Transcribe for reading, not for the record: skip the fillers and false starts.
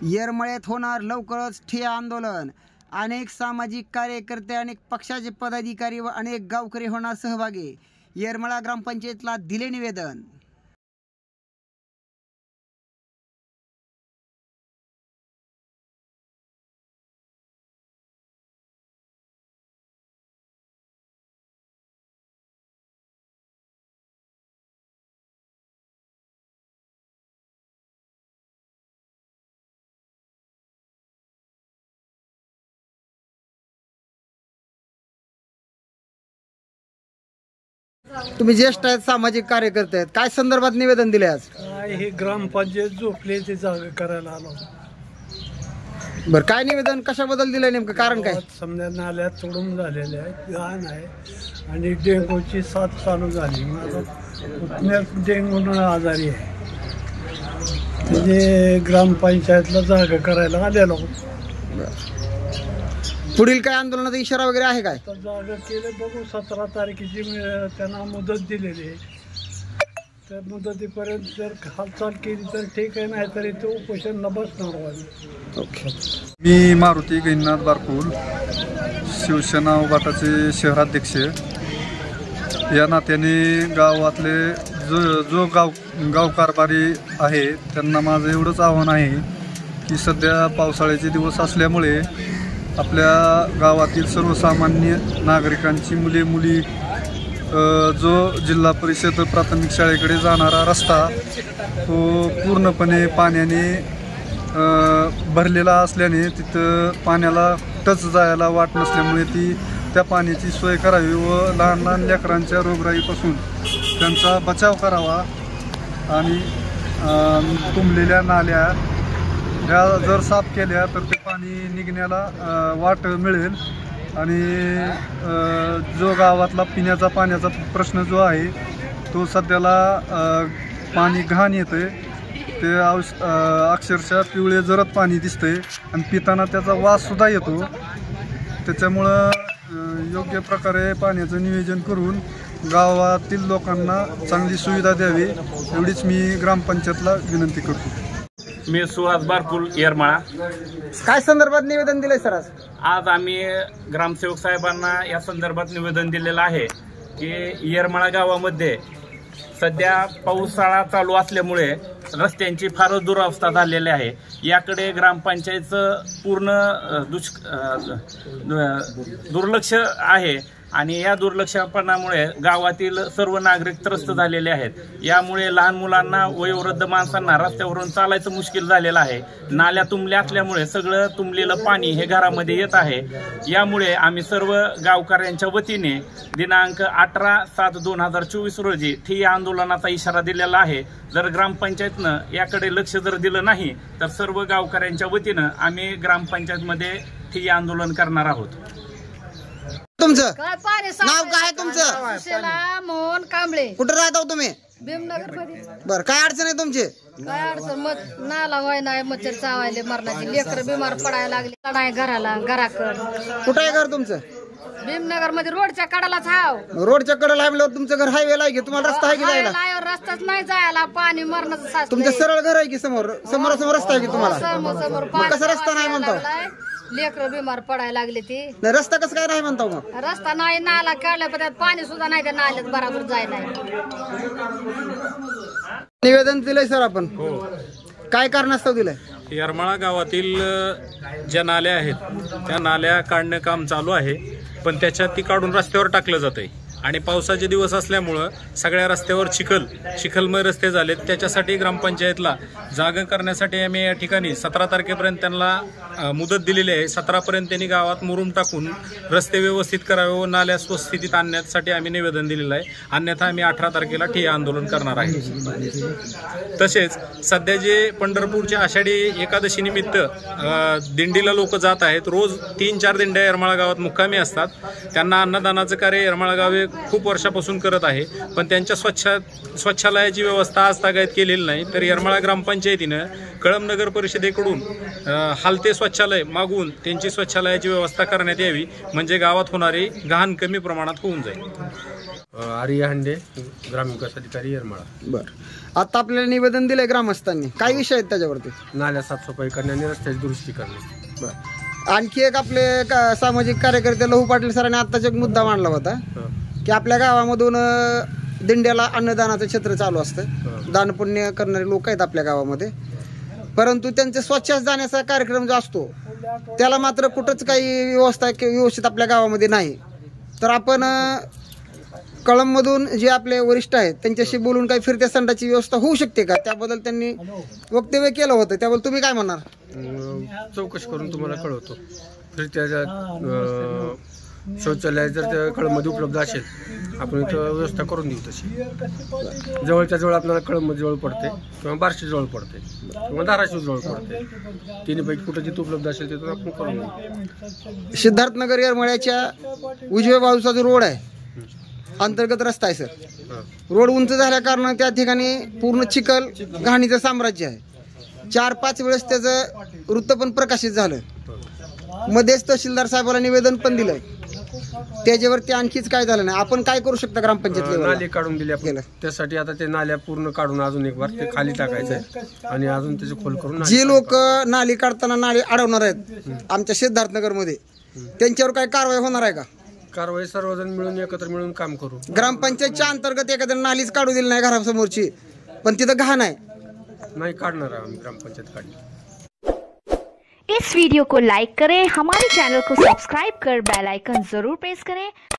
येरमळ्यात होणार लवकरच ठिय्या आंदोलन। अनेक सामाजिक कार्यकर्ते, अनेक पक्षाचे पदाधिकारी व अनेक गावकरी होणार सहभागी। येरमळा ग्रामपंचायतला दिले निवेदन। तुम्ही ज्येष्ठ आहेत, सामाजिक कार्यकर्ते आहेत, काय संदर्भात निवेदन दिले आज? हे ग्रामपंचायत झोपले ते जागा करायला आलो। बरं, काय निवेदन कशाबद्दल दिलंय, नेमकं कारण काय? समजा नाल्या तोडून झालेल्या आहेत, घाण आहे आणि डेंगूची साथ चालू झाली। माझा डेंगून आजारी आहे, म्हणजे ग्रामपंचायतला जागा करायला आलेलो। पुढील काय आंदोलनाचा इशारा वगैरे आहे काय? जागा केले बघू, 17 तारखेची त्यांना मुदत दिलेली आहे। त्या मुदतीपर्यंत जर हालचाल केली तर ठीक आहे, नाही तरी तो उपोषण न बसणार। ओके। मी मारुती गैनाथ बारकुल, शिवसेना उभाटाचे शहराध्यक्ष या नात्याने गावातले जो गावकारभारी आहे त्यांना माझं एवढंच आव्हान आहे की सध्या पावसाळ्याचे दिवस असल्यामुळे आपल्या गावातील सर्वसामान्य नागरिकांची मुली जो जिल्हा परिषद प्राथमिक शाळेकडे जाणारा रस्ता तो पूर्णपणे पाण्याने भरलेला असल्याने तिथं पाण्याला टच जायला वाट नसल्यामुळे त्या पाण्याची सोय करावी व लहान लहान लेकरांच्या रोगराईपासून त्यांचा बचाव करावा आणि तुंबलेल्या नाल्या ह्या जर साफ केल्या तर ते पाणी निघण्याला वाट मिळेल आणि जो गावातला पिण्याचा पाण्याचा प्रश्न जो आहे तो सध्याला पाणी घाण येते, ते अक्षरशः पिवळे जरद पाणी दिसते आणि पिताना त्याचा वाससुद्धा येतो। त्याच्यामुळं योग्य प्रकारे पाण्याचं नियोजन करून गावातील लोकांना चांगली सुविधा द्यावी एवढीच मी ग्रामपंचायतला विनंती करतो। मी सुहास बारकुल, येरमाळा। काय संदर्भात निवेदन दिलंय सर आज? आज आम्ही ग्रामसेवक साहेबांना या संदर्भात निवेदन दिलेलं आहे की येरमाळा गावामध्ये सध्या पावसाळा चालू असल्यामुळे रस्त्यांची फारच दुरवस्था झालेली आहे। याकडे ग्रामपंचायतचं पूर्ण दुर्लक्ष आहे आणि या दुर्लक्षपणामुळे गावातील सर्व नागरिक त्रस्त झालेले आहेत। यामुळे लहान मुलांना, वयोवृद्ध माणसांना रस्त्यावरून चालायचं मुश्किल झालेलं आहे। नाल्या तुंबल्या असल्यामुळे सगळं तुंबलेलं पाणी हे घरामध्ये येत आहे। यामुळे आम्ही सर्व गावकऱ्यांच्या वतीने दिनांक 18/7/2024 रोजी ठिय्या आंदोलनाचा इशारा दिलेला आहे। जर ग्रामपंचायतनं याकडे लक्ष जर दिलं नाही तर सर्व गावकऱ्यांच्या वतीनं आम्ही ग्रामपंचायतमध्ये ठिय्या आंदोलन करणार आहोत। तुमचं काय नाव काय तुमचं? सुशीला मोहन कांबळे। कुठं राहता तुम्ही? भीमनगर मध्ये। बरं, काय अडचण आहे तुमची? काय अडचण? नाला व्हाय नाही, मच्छर चावायले मरणाची, लेकर बिमार पडायला लागले नाही, घराकड। कुठं आहे घर तुमचं? भीमनगर मध्ये रोडच्या कडालाच हाव। रोडच्या कडेला आहे, तुमचं घर हायवेला आहे की तुम्हाला रस्ता आहे की जायला? रस्ताच नाही जायला, पाणी मरणाचं साचलंय। तुमचं सरळ घर आहे की समोर रस्ता आहे की तुम्हाला? समोर मग कसा रस्ता नाही म्हणतो? लेकर बिमार पडायला लागले ती। रस्ता कसं काय नाही म्हणतो? मग रस्ता नाही, नाला काढला पण पाणी सुद्धा नाही, त्या नाल्यात बराबर जायला। निवेदन दिलंय सर आपण? काय कारणास्तव दिलंय? येरमाळा गावातील ज्या नाल्या आहेत त्या नाल्या काढणं काम चालू आहे, पण त्याच्यात ती काढून रस्त्यावर टाकलं जातंय आणि पावसाचे दिवस असल्यामुळं सगळ्या रस्त्यावर चिखलमय रस्ते झालेत। त्याच्यासाठी ग्रामपंचायतला जागा करण्यासाठी आम्ही या ठिकाणी 17 तारखेपर्यंत त्यांना मुदत दिलेली आहे। 17 पर्यंत त्यांनी गावात मुरुम टाकून रस्ते व्यवस्थित करावे व नाल्या स्वस्थितीत आणण्यासाठी आम्ही निवेदन दिलेलं आहे, अन्यथा आम्ही 18 तारखेला ठिय्या आंदोलन करणार आहे। तसेच सध्या जे पंढरपूरच्या आषाढी एकादशी निमित्त दिंडीला लोक जात आहेत, रोज 3-4 दिंड्या येरमाळा गावात मुक्कामी असतात। त्यांना अन्नदानाचं कार्य येरमाळा गावे खूप वर्षापासून करत आहे, पण त्यांच्या स्वच्छालयाची व्यवस्था आजतागायत केलेली नाही. तर येरमाळा ग्रामपंचायतीनं कळंब नगर परिषदेकडून हालते स्वच्छालय मागवून त्यांची स्वच्छालयाची व्यवस्था करण्यात यावी, म्हणजे गावात होणारी घाण कमी प्रमाणात होऊन जाईल. आर्य हांडे, ग्रामविकास अधिकारी येरमाळा. बरं, आता आपल्याला निवेदन दिलंय ग्रामस्थांनी, काय विषय आहेत त्याच्यावरती? नाल्या साफसफाई करणे आणि रस्त्याची दुरुस्ती करणे. बरं, आणखी एक आपले सामाजिक कार्यकर्ते लहू पाटील सरांनी आत्ताच एक मुद्दा मांडला होता की आपल्या गावामधून दिंड्याला अन्नदानाचं क्षेत्र चालू असतं, दानपुण्य करणारे लोक आहेत आपल्या गावामध्ये, परंतु त्यांचे स्वच्छता जाण्याचा कार्यक्रम जो असतो त्याला मात्र कुठंच काही व्यवस्था व्यवस्थित आपल्या गावामध्ये नाही. तर आपण कळंबमधून जे आपले वरिष्ठ आहेत त्यांच्याशी बोलून काही फिरत्या संडाची व्यवस्था होऊ शकते का, त्याबद्दल त्यांनी वक्तव्य केलं होतं, त्याबद्दल तुम्ही काय म्हणणार? चौकशी करून तुम्हाला कळवतो. फिरत्या शौचालय जर त्या कळंबमध्ये उपलब्ध असेल आपण इथं व्यवस्था करून देऊ. तशी जवळच्या जवळ आपल्याला कळंब जवळ पडते किंवा बार्शी जवळ पडते किंवा धाराशिव जवळ पडते, तिन्हीपैकी कुठं जिथं उपलब्ध असेल तिथून आपण करून देऊ. सिद्धार्थनगर येरमाळ्याच्या उजव्या बाजूचा जो रोड आहे, अंतर्गत रस्ता आहे सर, रोड उंच झाल्या कारण त्या ठिकाणी पूर्ण चिखल घाणीचं साम्राज्य आहे. 4-5 वेळेस त्याचं वृत्त पण प्रकाशित झालं, मध्येच तहसीलदार साहेबाला निवेदन पण दिलंय, त्याच्यावरती आणखीच काय झालं नाही. आपण काय करू शकता ग्रामपंचायत? नाले काढून दिले आपण, त्यासाठी आता ते नाल्या पूर्ण काढून अजून एक बार ते खाली टाकायचं आणि अजून त्याचे खोल करून जे लोक नाली काढताना नाली अडवणार आहेत आमच्या सिद्धार्थनगर मध्ये, त्यांच्यावर काय कारवाई होणार आहे का? कारवाई सर्वजण मिळून एकत्र मिळून काम करू. ग्रामपंचायतच्या अंतर्गत एखाद्या नालीच काढू दिली नाही घरासमोरची, पण तिथं घाण आहे, नहीं काटना रहा हम ग्रामपंचायत काट. इस वीडियो को लाइक करें, हमारे चैनल को सब्सक्राइब कर बेल आइकन जरूर प्रेस करें